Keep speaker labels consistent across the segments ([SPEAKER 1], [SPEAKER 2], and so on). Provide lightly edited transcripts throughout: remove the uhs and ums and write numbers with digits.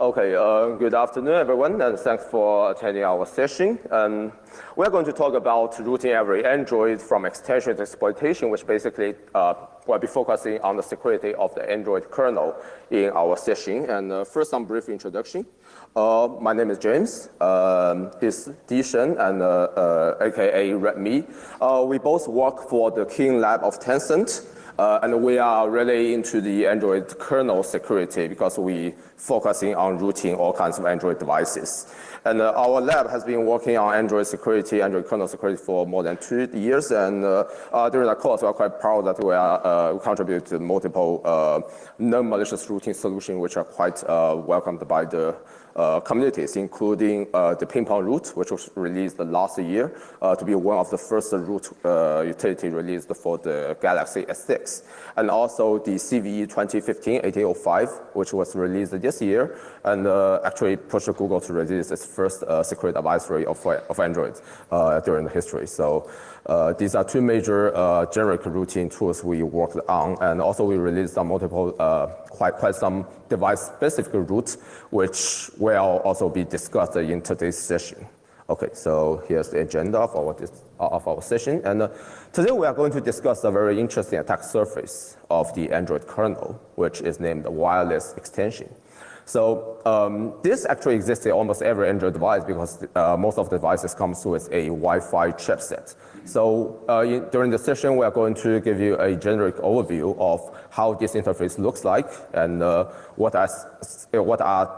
[SPEAKER 1] Okay, good afternoon, everyone, and thanks for attending our session. We're going to talk about routing every Android from extension to exploitation, which basically will be focusing on the security of the Android kernel in our session. And first, some brief introduction. My name is James. He's Dishan, and aka Redmi. We both work for the King Lab of Tencent. And we are really into the Android kernel security because we focusing on routing all kinds of Android devices. And our lab has been working on Android security, Android kernel security for more than 2 years. And during that course, we are quite proud that we contribute to multiple non-malicious routing solutions, which are quite welcomed by the communities, including the ping-pong route, which was released last year to be one of the first root utility released for the Galaxy S6. And also the CVE 2015-8805, which was released this year, and actually pushed Google to release its first security advisory of Android during the history. So these are two major generic routing tools we worked on, and also we released some multiple, quite some device-specific routes, which will also be discussed in today's session. Okay, so here's the agenda of our session, and today we are going to discuss a very interesting attack surface of the Android kernel, which is named wireless extension. So this actually exists in almost every Android device because most of the devices comes with a Wi-Fi chipset. So during the session, we are going to give you a generic overview of how this interface looks like and what are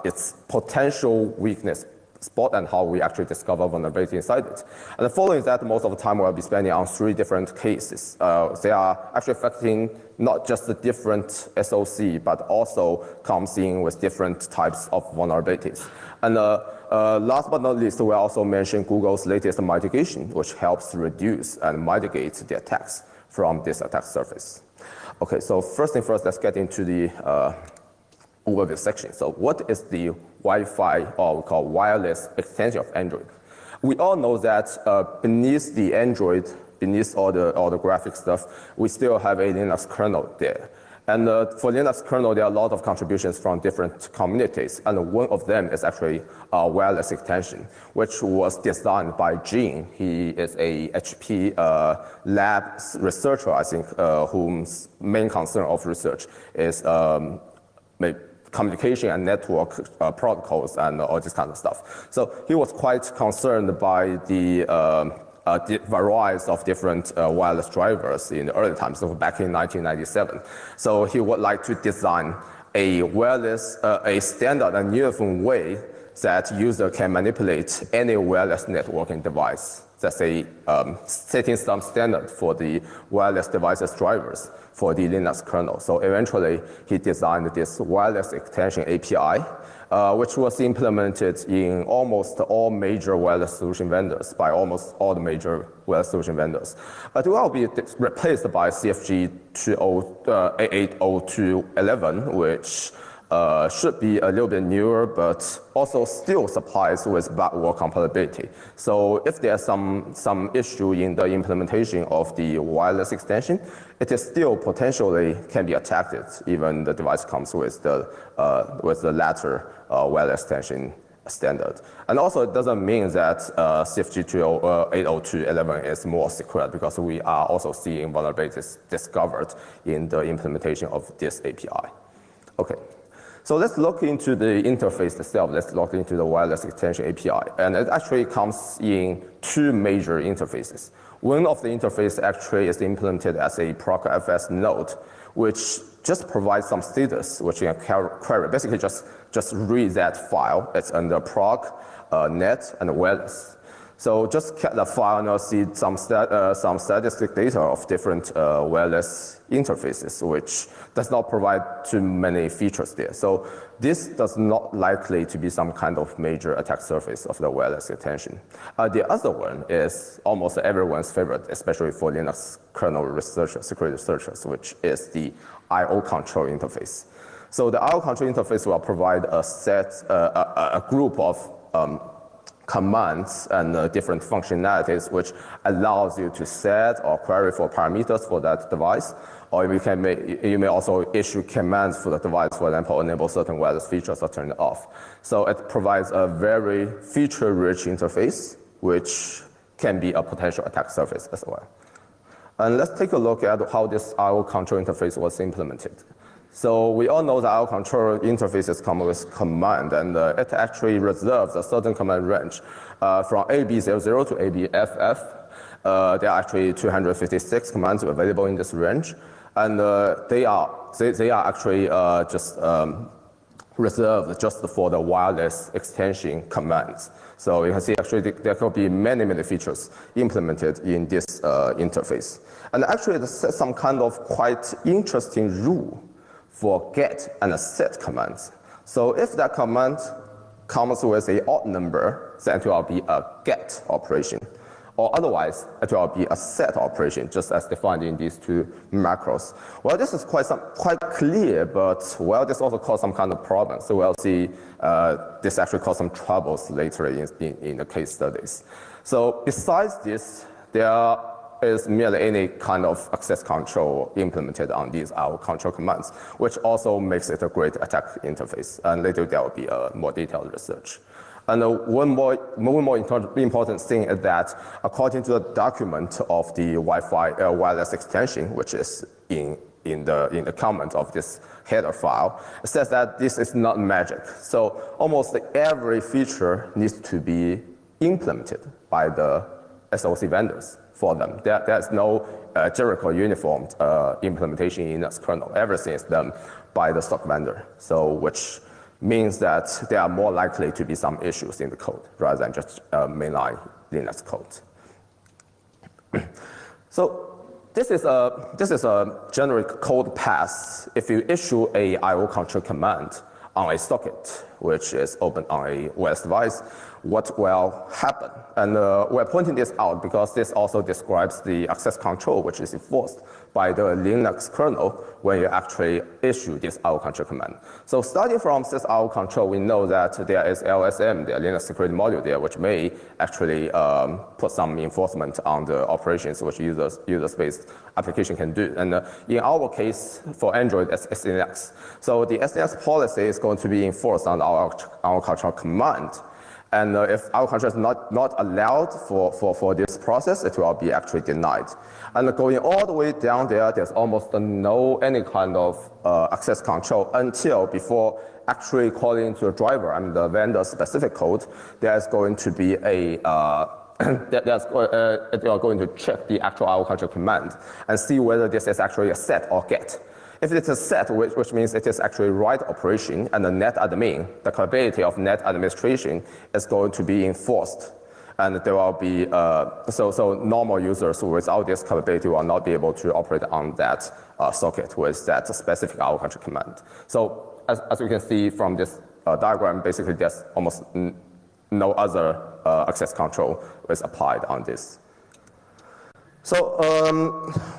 [SPEAKER 1] its potential weakness spot and how we actually discover vulnerability inside it. And following that, most of the time we'll be spending on 3 different cases. They are actually affecting not just the different SOC, but also comes in with different types of vulnerabilities. And last but not least, we'll also mention Google's latest mitigation, which helps reduce and mitigate the attacks from this attack surface. Okay, so first thing first, let's get into the overview section. So what is the Wi-Fi, or we call wireless extension of Android? We all know that beneath the Android, beneath all the graphic stuff, we still have a Linux kernel there. And for Linux kernel, there are a lot of contributions from different communities, and one of them is actually wireless extension, which was designed by Gene. He is a HP lab researcher, I think, whose main concern of research is communication and network protocols and all this kind of stuff. So he was quite concerned by the variety of different wireless drivers in the early times, so back in 1997. So he would like to design a wireless, a standard and uniform way that user can manipulate any wireless networking device. That's a setting some standard for the wireless devices drivers for the Linux kernel. So eventually, he designed this wireless extension API, which was implemented in almost all major wireless solution vendors, by almost all the major wireless solution vendors. It will be replaced by CFG 802.11, which should be a little bit newer, but also still supplies with backward compatibility. So if there's some issue in the implementation of the wireless extension, it is still potentially can be attacked, even the device comes with the latter wireless extension standard. And also, it doesn't mean that CFG 802.11 is more secure, because we are also seeing vulnerabilities discovered in the implementation of this API. Okay. So let's look into the interface itself. Let's look into the wireless extension API. And it actually comes in 2 major interfaces. One of the interfaces actually is implemented as a procfs node, which just provides some status which you can query. Basically, just read that file. It's under proc, net, and wireless. So just get the file and you'll see some statistic data of different wireless interfaces, which does not provide too many features there. So this does not likely to be some kind of major attack surface of the wireless extension. The other one is almost everyone's favorite, especially for Linux kernel researchers, security researchers, which is the I/O control interface. So the I/O control interface will provide a group of commands and different functionalities, which allows you to set or query for parameters for that device. Or you may also issue commands for the device, for example, enable certain wireless features or turn it off. So it provides a very feature-rich interface, which can be a potential attack surface as well. And let's take a look at how this I/O control interface was implemented. So we all know that I/O control interfaces come with command, and it actually reserves a certain command range from AB00 to ABFF. There are actually 256 commands available in this range, and they are actually just reserved just for the wireless extension commands. So you can see actually there could be many features implemented in this interface. And actually it sets some kind of quite interesting rule for get and set commands. So if that command comes with an odd number, then it will be a get operation. Or otherwise, it will be a set operation, just as defined in these two macros. Well, this is quite clear, but well, this also caused some kind of problems. So we'll see this actually caused some troubles later in the case studies. So besides this, there is merely any kind of access control implemented on these I/O control commands, which also makes it a great attack interface. And later there will be a more detailed research. And one more important thing is that according to the document of the Wi-Fi wireless extension, which is in the comment of this header file, it says that this is not magic. So almost every feature needs to be implemented by the SoC vendors for them. There's no Jericho uniformed implementation in Linux kernel. Everything is done by the stock vendor. So which means that there are more likely to be some issues in the code rather than just mainline Linux code. So this is a generic code path. If you issue a I/O control command on a socket, which is open on a OS device, what will happen? And we're pointing this out because this also describes the access control, which is enforced by the Linux kernel when you actually issue this I/O control command. So starting from this I/O control, we know that there is LSM, the Linux security module there, which may actually put some enforcement on the operations which user-space application can do. And in our case, for Android, it's SNX. So the SNX policy is going to be enforced on our control command. And if our control is not allowed for this process, it will be actually denied. And going all the way down there, there's almost any kind of access control until before actually calling to the driver and the vendor specific code, there's going to be it are going to check the actual I/O control command and see whether this is actually a set or get. If it is a set, which means it is actually write operation, and the net admin, the capability of net administration is going to be enforced. And there will be, so normal users without this capability will not be able to operate on that socket with that specific I/O control command. So as you can see from this diagram, basically there's almost no other access control is applied on this. So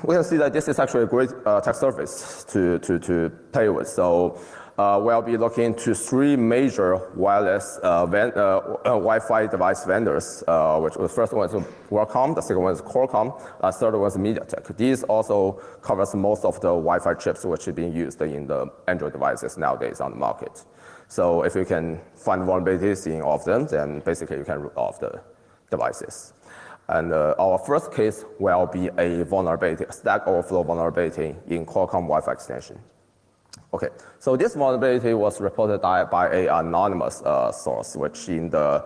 [SPEAKER 1] we can see that this is actually a great attack surface to play with. So we'll be looking into three major wireless Wi-Fi device vendors, which the first one is Qualcomm, the second one is Qualcomm, the third one is MediaTek. These also covers most of the Wi-Fi chips which are being used in the Android devices nowadays on the market. So if you can find vulnerabilities in all of them, then basically you can root off the devices. And our first case will be a vulnerability, a stack overflow vulnerability in Qualcomm Wi-Fi extension. Okay, so this vulnerability was reported by an anonymous source, which in the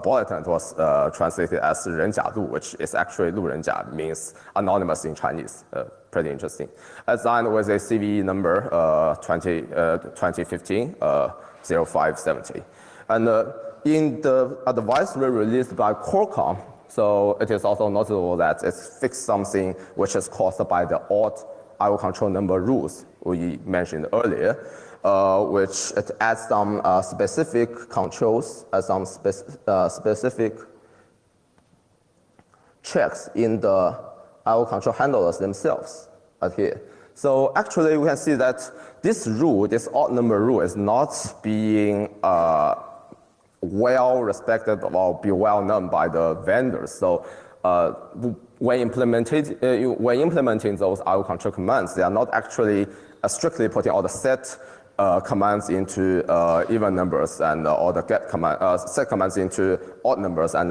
[SPEAKER 1] bulletin it was translated as 人假路, which is actually 路人甲, means anonymous in Chinese. Pretty interesting. Assigned with a CVE number 2015 0570. And in the advisory released by Qualcomm, so it is also notable that it's fixed something which is caused by the odd I/O control number rules we mentioned earlier, which it adds some specific controls and some specific checks in the I/O control handlers themselves here. So actually we can see that this rule, this odd number rule, is not being well respected or be well known by the vendors. So when implementing those IO control commands, they are not actually strictly putting all the set commands into even numbers and all the get set commands into odd numbers and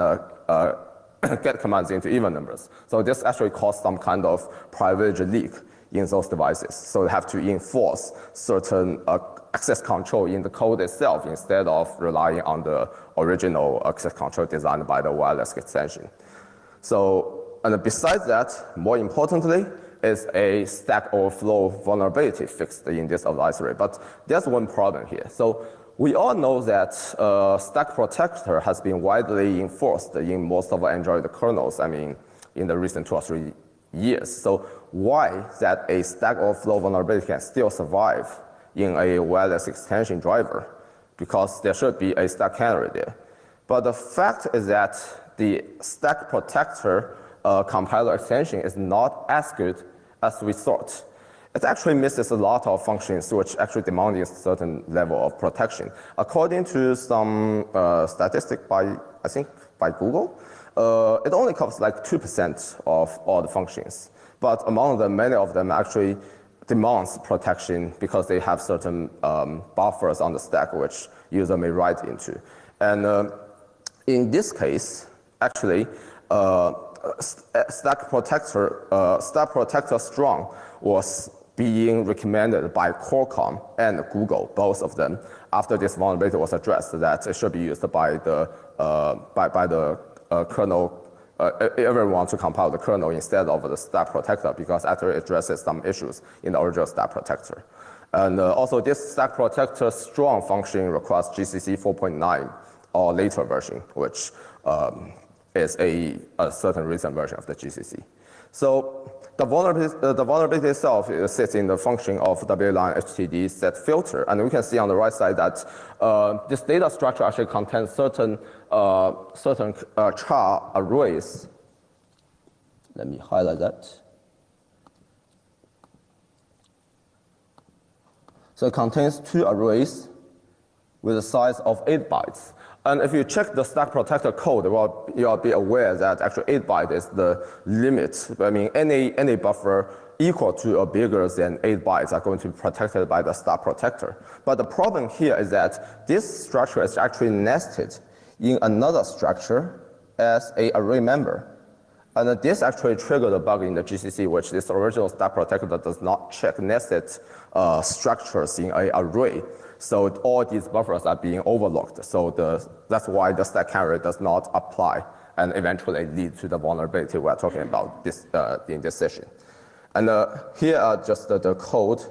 [SPEAKER 1] get commands into even numbers. So this actually caused some kind of privilege leak in those devices. So they have to enforce certain access control in the code itself instead of relying on the original access control designed by the wireless extension. So, and besides that, more importantly, is a stack overflow vulnerability fixed in this advisory. But there's one problem here. So we all know that stack protector has been widely enforced in most of Android kernels, I mean, in the recent 2 or 3 years. So why that a stack overflow vulnerability can still survive in a wireless extension driver? Because there should be a stack canary there. But the fact is that the stack protector compiler extension is not as good as we thought. It actually misses a lot of functions which actually demand a certain level of protection. According to some statistic by, I think, by Google, it only covers like 2% of all the functions. But among them, many of them actually demands protection because they have certain buffers on the stack which user may write into. And in this case, actually, stack protector strong was being recommended by Qualcomm and Google, both of them, after this vulnerability was addressed, that it should be used by the kernel, everyone to compile the kernel instead of the stack protector, because after it addresses some issues in the original stack protector. And also this stack protector strong function requires GCC 4.9 or later version, which is a certain recent version of the GCC. So the vulnerability itself sits in the function of WLAN HTTP set filter. And we can see on the right side that this data structure actually contains certain char arrays. Let me highlight that. So it contains 2 arrays with a size of 8 bytes. And if you check the stack protector code, well, you'll be aware that actually 8 bytes is the limit. I mean, any buffer equal to or bigger than 8 bytes are going to be protected by the stack protector. But the problem here is that this structure is actually nested in another structure as an array member. And this actually triggered a bug in the GCC, which this original stack protector does not check nested structures in an array. So all these buffers are being overlooked. So that's why the stack canary does not apply and eventually lead to the vulnerability we're talking about this, in this session. And here are just the code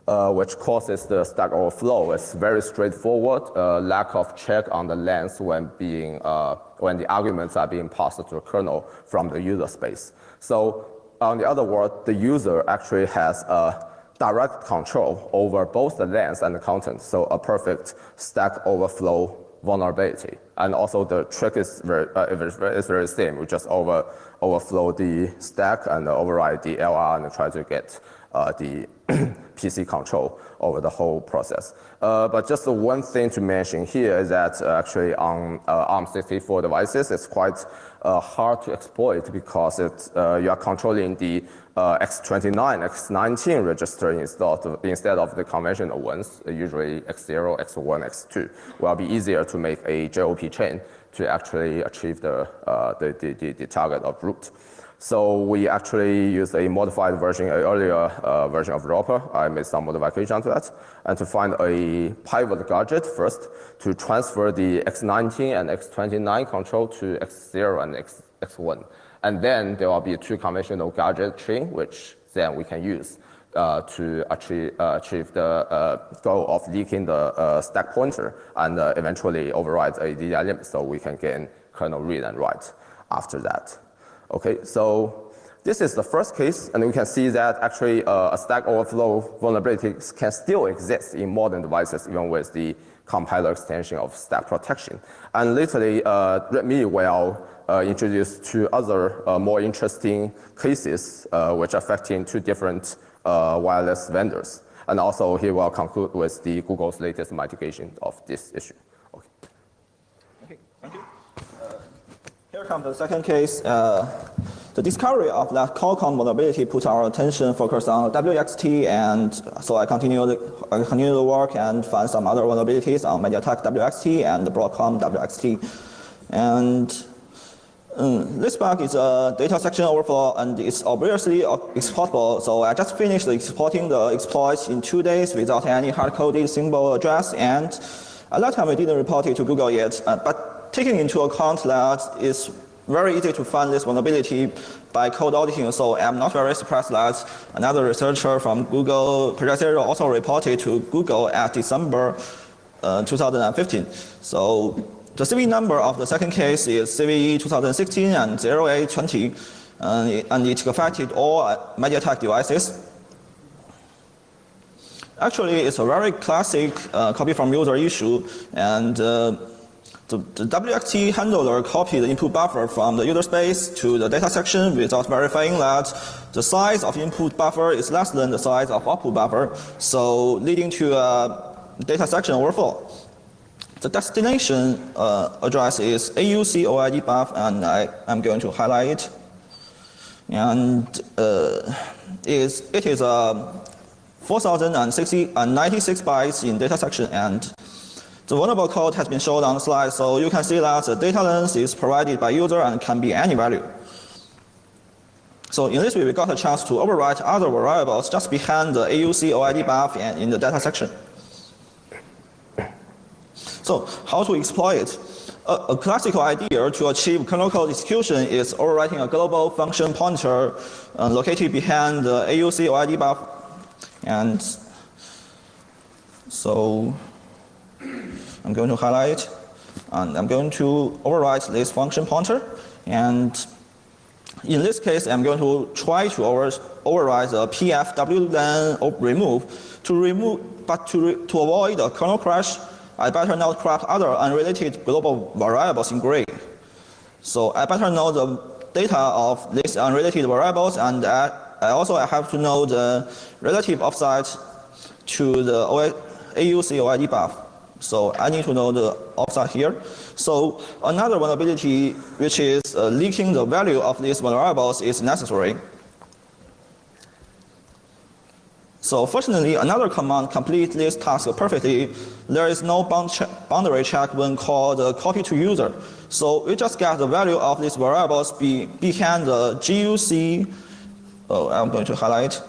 [SPEAKER 1] which causes the stack overflow. It's very straightforward, lack of check on the length when the arguments are being passed to the kernel from the user space. So on the other word, the user actually has direct control over both the length and the content, so a perfect stack overflow vulnerability. And also the trick is very same. We just overflow the stack and override the LR and try to get the PC control over the whole process. But just one thing to mention here is that actually on ARM64 devices, it's quite hard to exploit because you are controlling the X29, X19 register instead of the conventional ones, usually X0, X1, X2. Will be easier to make a JOP chain to actually achieve the target of root. So we actually used a modified version, an earlier version of Wrapper. I made some modification to that, and to find a pivot gadget first to transfer the X19 and X29 control to X0 and X1. And then there will be 2 conventional gadget chain, which then we can use to achieve the goal of leaking the stack pointer and eventually override a DDI limit, so we can gain kernel read and write after that. Okay, so this is the first case, and we can see that actually a stack overflow vulnerability can still exist in modern devices, even with the compiler extension of stack protection. And lately, Redmi will introduce 2 other more interesting cases which affecting 2 different wireless vendors. And also he will conclude with the Google's latest mitigation of this issue. Okay.
[SPEAKER 2] Thank you. Here comes the second case. The discovery of that Qualcomm vulnerability put our attention focused on WXT, and so I continued the work and found some other vulnerabilities on MediaTek WXT and Broadcom WXT. And this bug is a data section overflow, and it's obviously exportable. So I just finished exporting the exploit in 2 days without any hard-coded symbol address, and at that time we didn't report it to Google yet. But taking into account that it's very easy to find this vulnerability by code auditing, so I'm not very surprised that another researcher from Google Project Zero also reported to Google at December 2015. So the CVE number of the second case is CVE 2016 and 0820, and it affected all MediaTek devices. Actually, it's a very classic copy from user issue, and the WXT handler copied the input buffer from the user space to the data section without verifying that the size of input buffer is less than the size of output buffer, so leading to a data section overflow. The destination address is AUC OID buff, and I'm going to highlight it. And it is 4,096 bytes in data section, and the vulnerable code has been shown on the slide, so you can see that the data length is provided by user and can be any value. So in this way, we got a chance to overwrite other variables just behind the AUC OID buff and in the data section. So how to exploit it? A classical idea to achieve kernel code execution is overwriting a global function pointer located behind the AUC OID buff. And so I'm going to highlight, and I'm going to overwrite this function pointer. And in this case, I'm going to try to overwrite the pfwlen remove. To avoid a kernel crash, I better not craft other unrelated global variables in gray. So I better know the data of these unrelated variables, and I also have to know the relative offset to the AUC OID buff. So I need to know the offset here. So another vulnerability, which is leaking the value of these variables, is necessary. So fortunately, another command completes this task perfectly. There is no boundary check when called copy to user. So we just get the value of these variables behind the GUC. Oh, I'm going to highlight.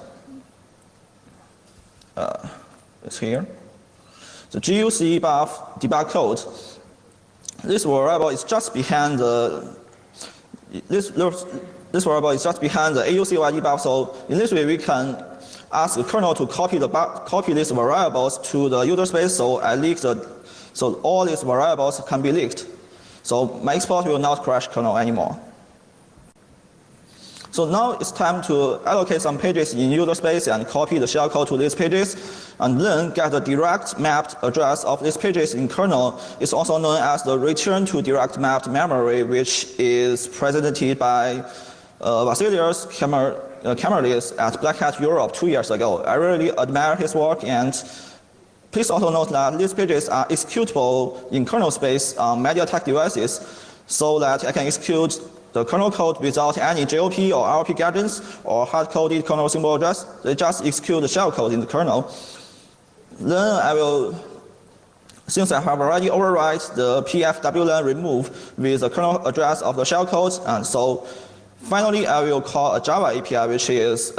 [SPEAKER 2] It's here. The GUC buff debug code. This variable is just behind the this variable is just behind the AUC OID buff. So in this way, we can ask the kernel to copy these variables to the user space. So so all these variables can be leaked. So my export will not crash kernel anymore. So now it's time to allocate some pages in user space and copy the shellcode to these pages, and then get the direct mapped address of these pages in kernel. It's also known as the return to direct mapped memory, which is presented by Vasilios Kamerlis at Black Hat Europe 2 years ago. I really admire his work, and please also note that these pages are executable in kernel space on MediaTek devices, so that I can execute the kernel code without any JOP or RLP guidance or hard-coded kernel symbol address. They just execute the shellcode in the kernel. Then I will, since I have already overwrite the pfwlen remove with the kernel address of the shellcode, and so finally I will call a Java API which is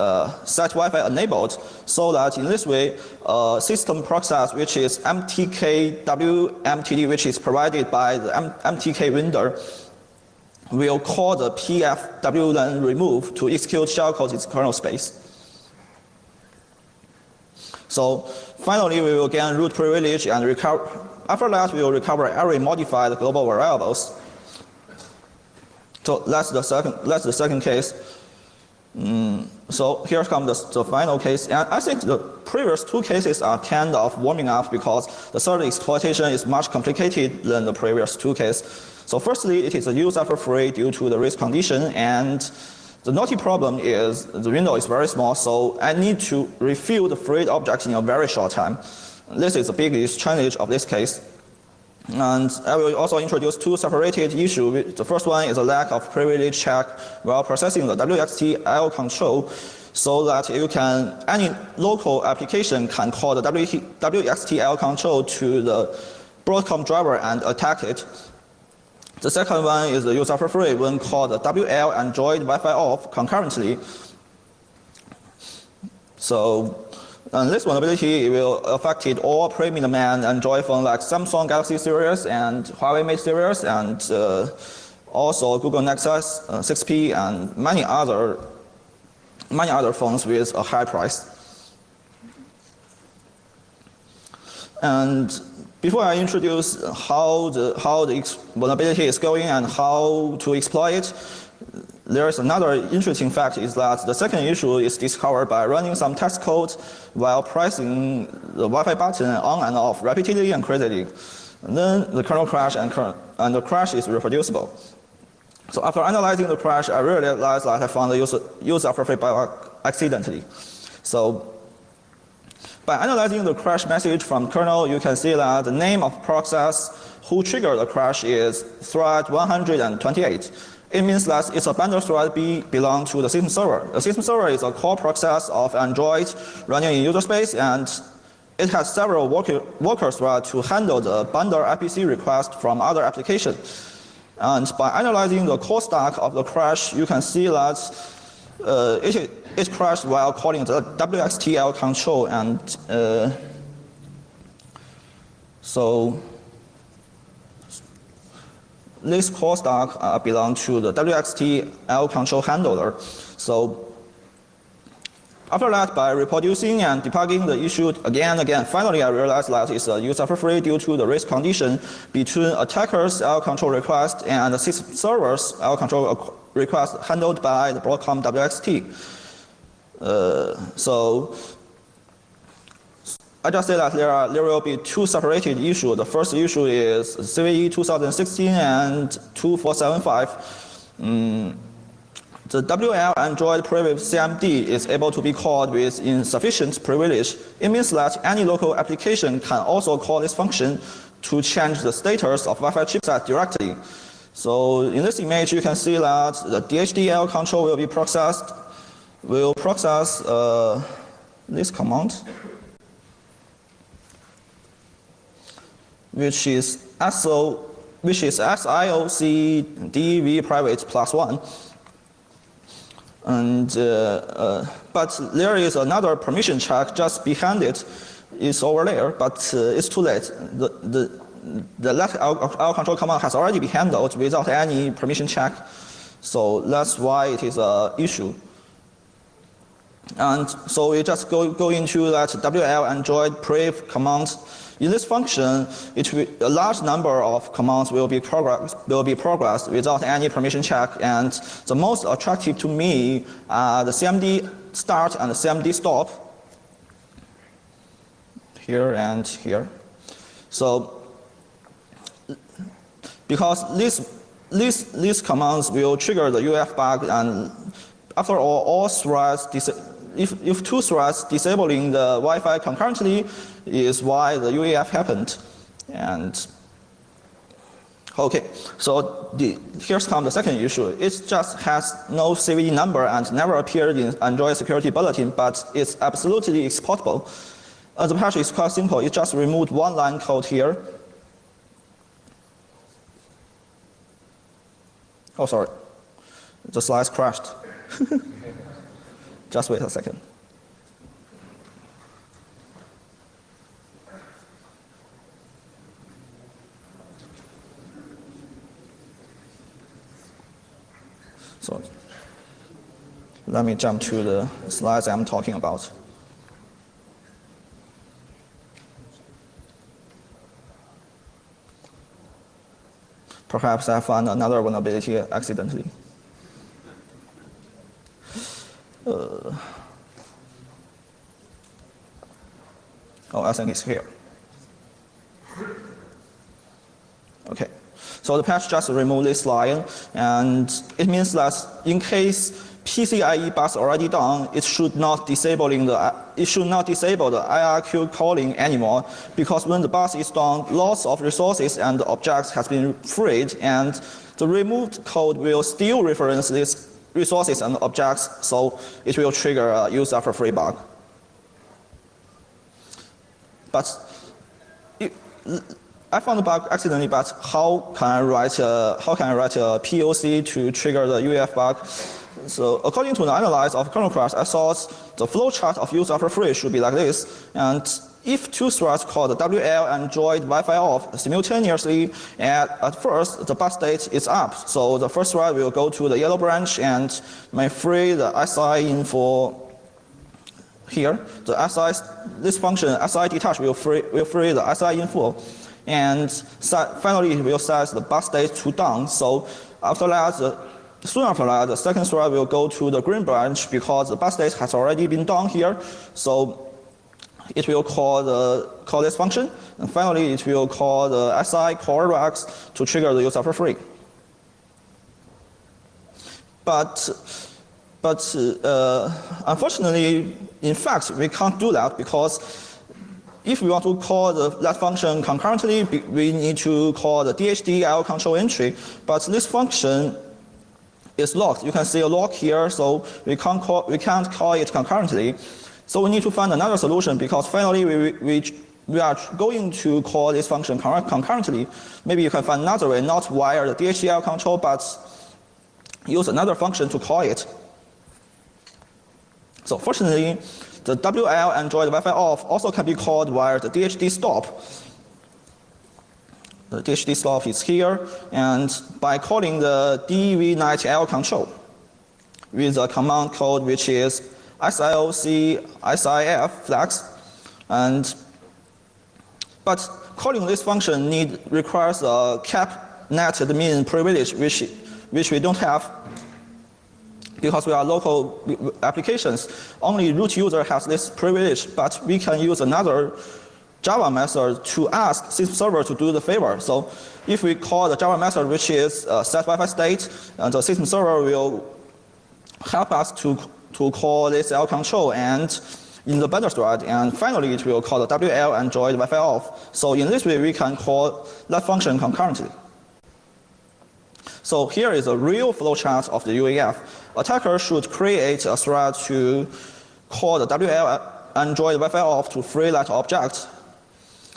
[SPEAKER 2] set Wi-Fi enabled, so that in this way system process which is mtkWMTD, which is provided by the MTK vendor, will call the pfwlen remove to execute shellcode in kernel space. So finally, we will gain root privilege and recover. After that, we will recover every modified global variables. So that's the second case. So here comes the final case. And I think the previous two cases are kind of warming up because the third exploitation is much complicated than the previous two cases. So firstly, it is a user free due to the race condition, and the naughty problem is the window is very small, so I need to refill the freed objects in a very short time. This is the biggest challenge of this case. And I will also introduce two separated issues. The first one is a lack of privilege check while processing the WXTL control, so that any local application can call the WXTL control to the Broadcom driver and attack it. The second one is the user free when called the WL Android Wi-Fi off concurrently. So this vulnerability will affect all premium and Android phones like Samsung Galaxy series and Huawei Mate series, and also Google Nexus 6P and many other phones with a high price. And before I introduce how the vulnerability is going and how to exploit it, there is another interesting fact is that the second issue is discovered by running some test code while pressing the Wi-Fi button on and off repeatedly and crazily. And then the kernel crash and the crash is reproducible. So after analyzing the crash, I realized that I found the user free bug accidentally. So by analyzing the crash message from kernel, you can see that the name of process who triggered the crash is thread 128. It means that it's a bundle thread belongs to the system server. The system server is a core process of Android running in user space, and it has several worker threads to handle the bundle IPC request from other applications. And by analyzing the core stack of the crash, you can see that it crashed while calling the WXTL control, and so this core stack belongs to the WXTL control handler. So after that, by reproducing and debugging the issue again, finally I realized that it's a user free due to the race condition between attacker's L control request and the system server's L control request handled by the Broadcom WXT. So I just said that there will be two separated issues. The first issue is CVE 2016 and 2475. The WL Android privilege CMD is able to be called with insufficient privilege. It means that any local application can also call this function to change the status of Wi-Fi chipset directly. So in this image, you can see that the DHDL control will process this command, which is SIOC DV private +1. And but there is another permission check just behind it. It's over there, but it's too late. The let L control command has already been handled without any permission check, so that's why it is an issue. And so we just go into that WL Android priv command. In this function, a large number of commands will be progressed without any permission check, and the most attractive to me are the CMD start and the CMD stop, here and here. So because these commands will trigger the UEF bug, and after all threads, if two threads disabling the Wi-Fi concurrently is why the UEF happened. And okay, so here's come the second issue. It just has no CVE number and never appeared in Android security bulletin, but it's absolutely exportable. The patch is quite simple. It just removed one line code here. Oh, sorry, the slides crashed. Just wait a second. So let me jump to the slides I'm talking about. Perhaps I found another vulnerability accidentally. Oh, I think it's here. Okay, so the patch just removed this line, and it means that in case PCIe bus already done, it should not disable the IRQ calling anymore, because when the bus is done, lots of resources and objects has been freed, and the removed code will still reference these resources and objects, so it will trigger a use suffer free bug. But I found the bug accidentally, but how can I write a POC to trigger the UEF bug? So according to the analysis of kernel crash, I thought the flowchart of use suffer free should be like this. And if two threads called WL and join Wi-Fi off simultaneously, at first the bus state is up. So the first thread will go to the yellow branch and may free the SI info here. The SI, this function SI detach will free the SI info, and finally it will set the bus state to down. So after that, soon after that, the second thread will go to the green branch because the bus state has already been done here. So it will call this function, and finally it will call the SI callbacks to trigger the use suffer free. But unfortunately, in fact, we can't do that, because if we want to call that function concurrently, we need to call the DHDL control entry. But this function is locked. You can see a lock here, so we can't call it concurrently. So we need to find another solution, because finally we are going to call this function concurrently. Maybe you can find another way, not via the DHDL control, but use another function to call it. So fortunately, the WL Android Wi-Fi off also can be called via the DHD stop. The DHD stop is here, and by calling the DV90L control with a command code which is SIOC SIF flags, but calling this function requires a cap net admin privilege, which we don't have, because we are local applications. Only root user has this privilege, but we can use another Java method to ask system server to do the favor. So if we call the Java method which is set Wi-Fi state, and the system server will help us to call this L control and in the bundle thread, and finally it will call the WL and join Wi-Fi off. So in this way we can call that function concurrently. So here is a real flowchart of the UEF. Attacker should create a thread to call the WL and join Wi-Fi off to free that object.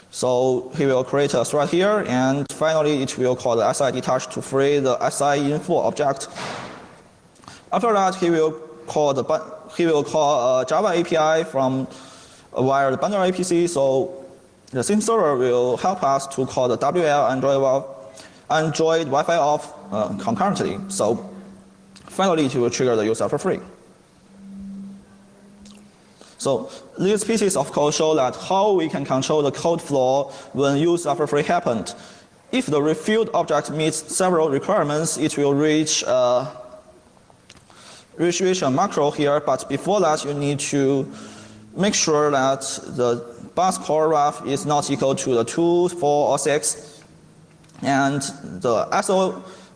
[SPEAKER 2] So he will create a thread here, and finally it will call the SI detach to free the SI info object. After that, he will call a Java API from via the bundle APC. So the system server will help us to call the WL Android Wi-Fi off concurrently. So finally, it will trigger the use suffer free. So these pieces of code show that how we can control the code flow when use suffer free happened. If the refilled object meets several requirements, it will reach a macro here. But before that, you need to make sure that the bus call ref is not equal to the 2, 4, or 6, and the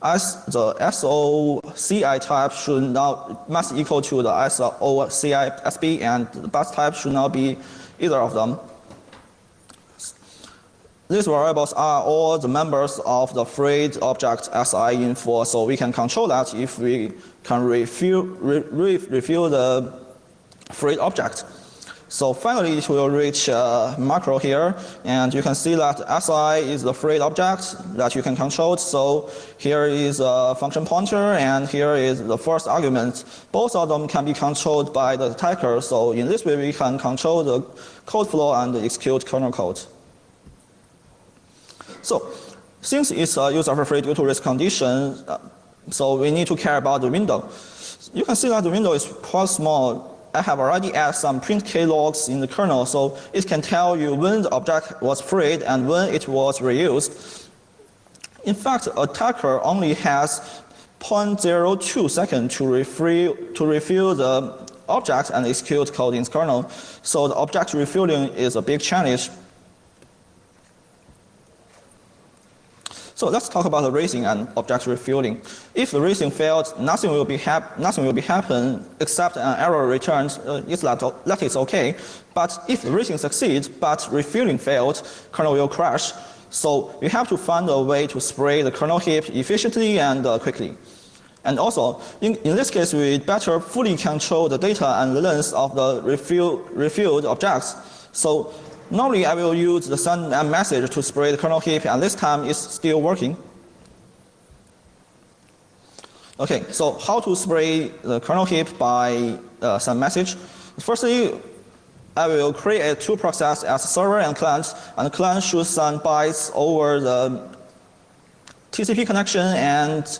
[SPEAKER 2] SOCI type must equal to the SOCI SB, and the bus type should not be either of them. These variables are all the members of the freed object SI info, so we can control that if we can refill the freed object. So finally, it will reach macro here, and you can see that SI is the freed object that you can control. So here is a function pointer, and here is the first argument. Both of them can be controlled by the attacker. So in this way, we can control the code flow and execute kernel code. So since it's a use suffer free due to risk condition, so we need to care about the window. You can see that the window is quite small. I have already added some print k logs in the kernel, so it can tell you when the object was freed and when it was reused. In fact, attacker only has 0.02 seconds to refill the object and execute code in kernel. So the object refueling is a big challenge. So let's talk about the racing and object refueling. If the racing failed, nothing will be happen except an error returned. That is okay. But if the racing succeeds but refueling failed, kernel will crash. So we have to find a way to spray the kernel heap efficiently and quickly. And also, in this case, we better fully control the data and the length of the refueled objects. So normally, I will use the send and message to spray the kernel heap, and this time it's still working. Okay, so how to spray the kernel heap by send message? Firstly, I will create two processes as server and client, and the client should send bytes over the TCP connection and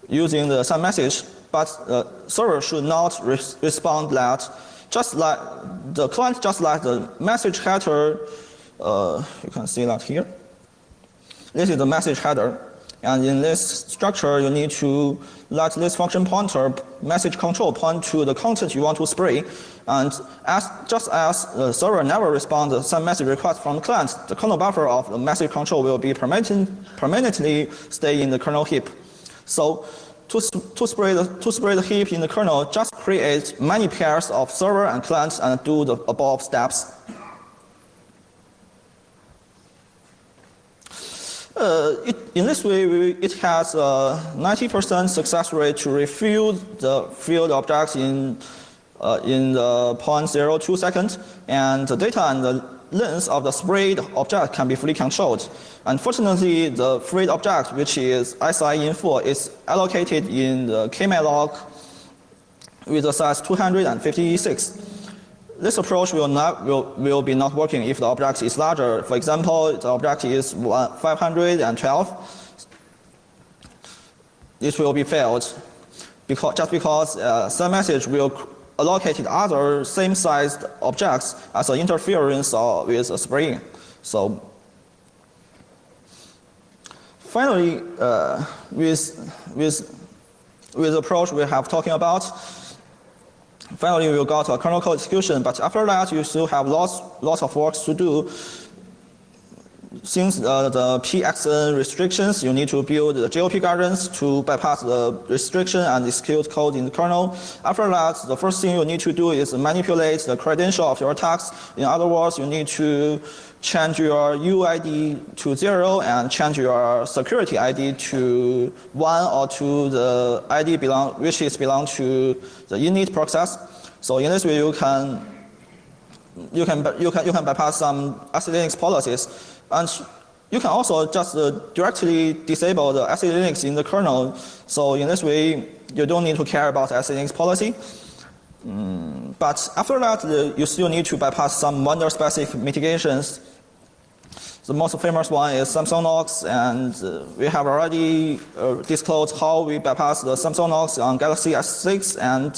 [SPEAKER 2] using the send message, but the server should not respond that. Just like the client, just like the message header, you can see that here. This is the message header, and in this structure, you need to let this function pointer message control point to the content you want to spray, and just as the server never responds to some message request from the client, the kernel buffer of the message control will be permanently stay in the kernel heap. So to spray the heap in the kernel, just create many pairs of server and client and do the above steps. In this way, it has a 90% success rate to refuel the field objects in the 0.02 seconds, and the data and the length of the sprayed object can be fully controlled. Unfortunately, the freed object, which is SI-info, is allocated in the kmalloc with the size 256. This approach will be not working if the object is larger. For example, the object is 512. It will be failed just because some message will allocate other same-sized objects as an interference with a spraying. So finally, with the approach we have talking about, finally we got a kernel code execution. But after that, you still have lots of work to do. Since the PXN restrictions, you need to build the GOP guardians to bypass the restriction and execute code in the kernel. After that, the first thing you need to do is manipulate the credential of your attacks. In other words, you need to change your UID to 0 and change your security ID to 1 or to the ID which belong to the init process. So in this way, you can bypass some SE/Linux policies. And you can also just directly disable the SE/Linux in the kernel. So in this way, you don't need to care about SE/Linux policy. But after that, you still need to bypass some vendor-specific mitigations. The most famous one is Samsung-Knox, and we have already disclosed how we bypass the Samsung-Knox on Galaxy S6. And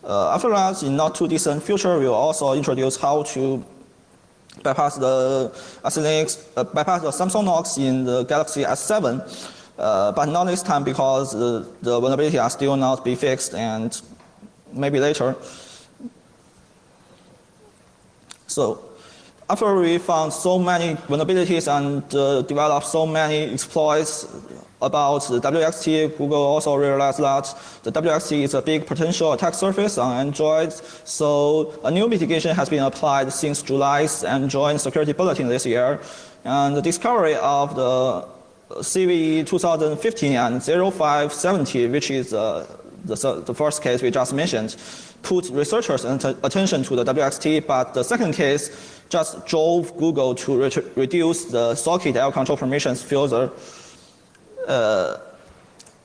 [SPEAKER 2] after that, in not too distant future, we will also introduce how to bypass the bypass the Samsung-Knox in the Galaxy S7, but not this time because the vulnerability are still not be fixed, and maybe later. So after we found so many vulnerabilities and developed so many exploits about the WXT, Google also realized that the WXT is a big potential attack surface on Android. So a new mitigation has been applied since July's Android Security Bulletin this year. And the discovery of the CVE 2015 and 0570, which is the first case we just mentioned, put researchers' attention to the WXT, but the second case just drove Google to reduce the socket L control permissions filter.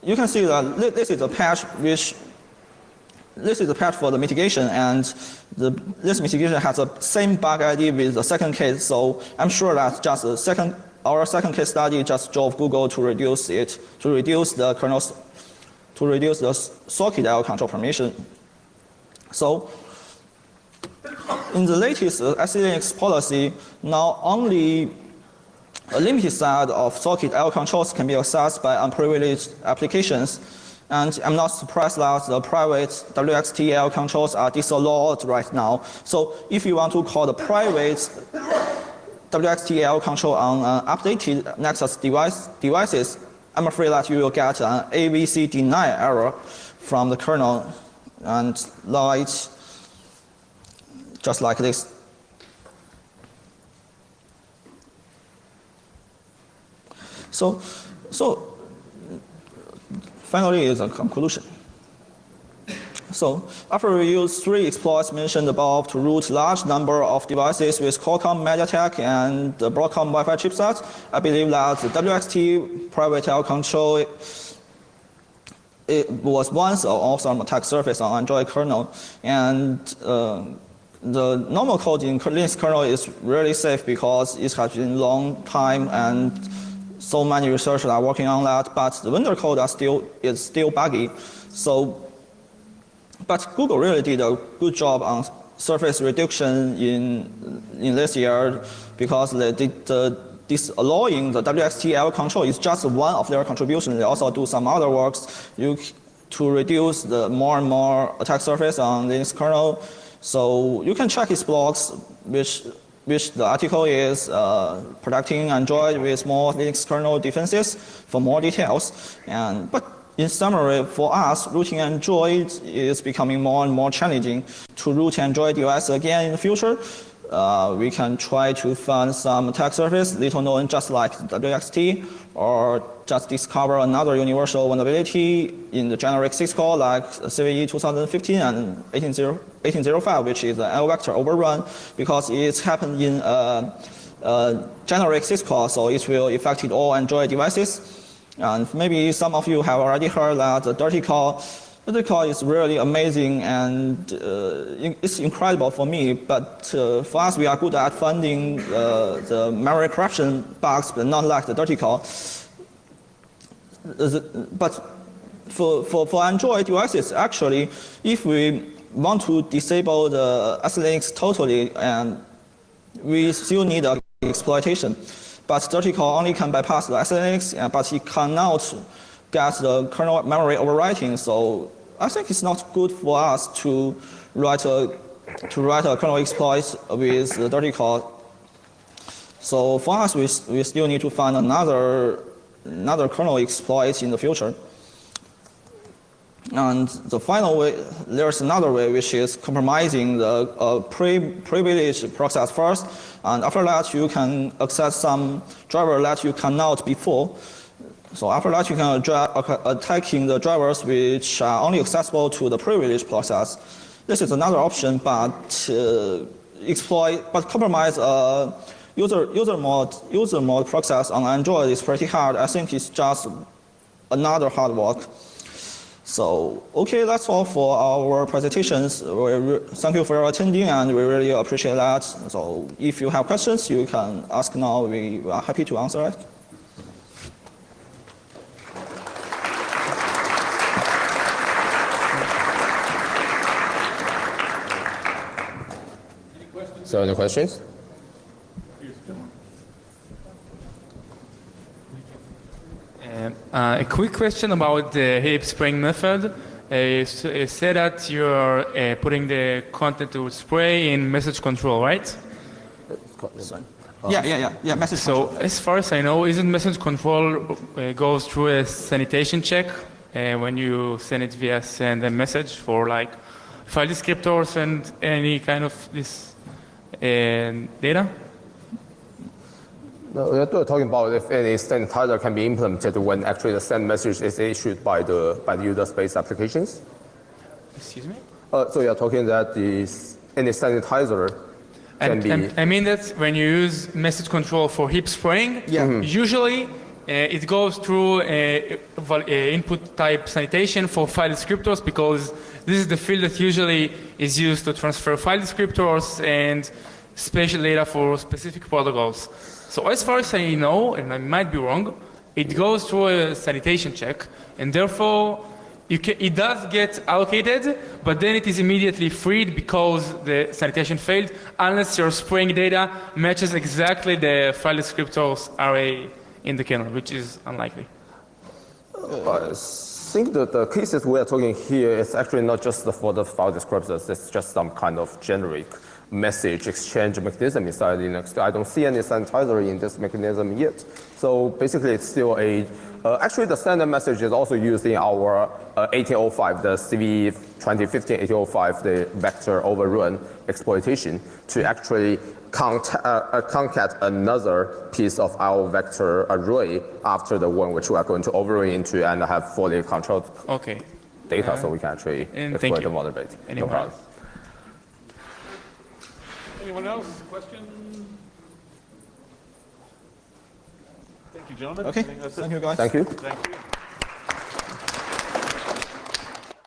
[SPEAKER 2] You can see that this is a patch for the mitigation, and this mitigation has the same bug ID with the second case. So I'm sure that just our second case study just drove Google to reduce the kernels, to reduce the socket L control permission. So in the latest SE/Linux policy, now only a limited set of socket L controls can be accessed by unprivileged applications. And I'm not surprised that the private WXT L controls are disallowed right now. So if you want to call the private WXTL control on updated Nexus devices, I'm afraid that you will get an AVC deny error from the kernel, and light just like this. So finally is a conclusion. So after we use 3 exploits mentioned above to root large number of devices with Qualcomm, MediaTek, and the Broadcom Wi-Fi chipset, I believe that the WXT private L control it was once an awesome attack surface on Android kernel, and the normal code in Linux kernel is really safe because it has been a long time and so many researchers are working on that, but the vendor code is still buggy. But Google really did a good job on surface reduction in this year because they did disallowing the WXTL control is just one of their contributions. They also do some other works to reduce the more and more attack surface on Linux kernel. So you can check his blogs, which the article is protecting Android with more Linux kernel defenses for more details. But in summary, for us, rooting Android is becoming more and more challenging. To root Android device again in the future, we can try to find some attack surface, little known just like WXT, or just discover another universal vulnerability in the generic syscall like CVE 2015 and 1805, which is an L vector overrun, because it's happened in a generic syscall, so it will affect all Android devices. And maybe some of you have already heard that the dirty call is really amazing and it's incredible for me. But for us, we are good at finding the memory corruption bugs, but not like the dirty call. But for Android devices, actually, if we want to disable the SLinux totally, and we still need an exploitation. But dirty call only can bypass the SLinux, but it cannot get the kernel memory overwriting. So I think it's not good for us to write a kernel exploit with the dirty call. So for us, we still need to find another kernel exploit in the future. And the final way, there's another way, which is compromising the privileged process first, and after that you can access some driver that you cannot before. So after that you can attacking the drivers which are only accessible to the privileged process. This is another option, but compromise user mode process on Android is pretty hard. I think it's just another hard work. So, okay, that's all for our presentations. Thank you for attending, and we really appreciate that. So, if you have questions, you can ask now. We are happy to answer it.
[SPEAKER 1] So, any questions?
[SPEAKER 3] A quick question about the heap spraying method. You said that you're putting the content to spray in message control, right?
[SPEAKER 2] Yeah, message
[SPEAKER 3] So
[SPEAKER 2] control.
[SPEAKER 3] as far as I know, isn't message control goes through a sanitation check when you send it via send a message for like file descriptors and any kind of this data?
[SPEAKER 1] No, we're talking about if any sanitizer can be implemented when actually the send message is issued by the user space applications.
[SPEAKER 3] Excuse me?
[SPEAKER 1] So you're talking that any sanitizer can be.
[SPEAKER 3] I mean that when you use message control for heap spraying, usually it goes through input type sanitation for file descriptors, because this is the field that usually is used to transfer file descriptors and spatial data for specific protocols. So as far as I know, and I might be wrong, it goes through a sanitation check, and therefore it does get allocated, but then it is immediately freed because the sanitation failed, unless your spraying data matches exactly the file descriptors array in the kernel, which is unlikely.
[SPEAKER 1] I think that the cases we are talking here is actually not just for the file descriptors, it's just some kind of generic message exchange mechanism inside Linux. I don't see any sanitizer in this mechanism yet. So basically, it's still a actually, the standard message is also used in our 1805, the CV 2015-1805, the vector overrun exploitation, to actually concat another piece of our vector array after the one which we are going to overrun into and have fully controlled data, so we can actually exploit the vulnerability. No problem.
[SPEAKER 4] Anyone else? Question? Thank you, gentlemen.
[SPEAKER 2] Okay,
[SPEAKER 4] I think that's it.
[SPEAKER 2] thank you, guys.
[SPEAKER 1] Thank you.
[SPEAKER 4] Thank you.